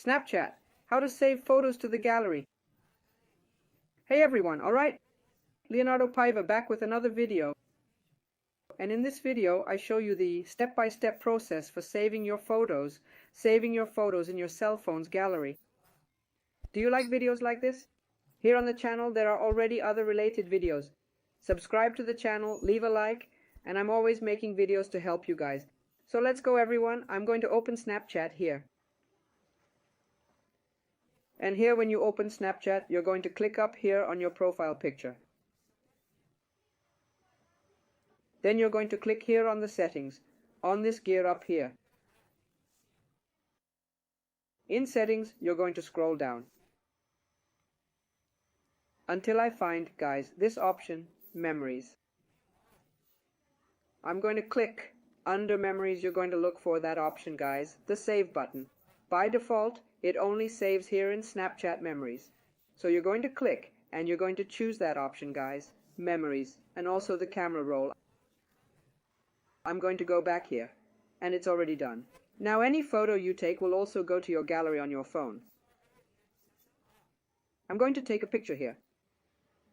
Snapchat, how to save photos to the gallery. Hey everyone, alright? Leonardo Paiva back with another video. And in this video, I show you the step-by-step process for saving your photos in your cell phone's gallery. Do you like videos like this? Here on the channel, there are already other related videos. Subscribe to the channel, leave a like, and I'm always making videos to help you guys. So let's go everyone. I'm going to open Snapchat here. And here when you open Snapchat, you're going to click up here on your profile picture. Then you're going to click here on the settings, on this gear up here. In settings, you're going to scroll down until I find, guys, this option, memories. I'm going to click under memories. You're going to look for that option, guys, the save button. By default, it only saves here in Snapchat memories. So you're going to click and you're going to choose that option, guys, memories, and also the camera roll. I'm going to go back here, and it's already done. Now any photo you take will also go to your gallery on your phone. I'm going to take a picture here.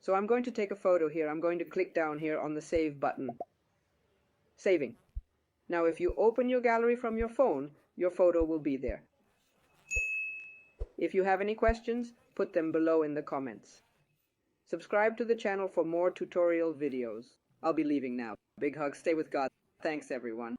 So I'm going to take a photo here. I'm going to click down here on the save button. Saving. Now if you open your gallery from your phone, your photo will be there. If you have any questions, put them below in the comments. Subscribe to the channel for more tutorial videos. I'll be leaving now. Big hug. Stay with God. Thanks everyone.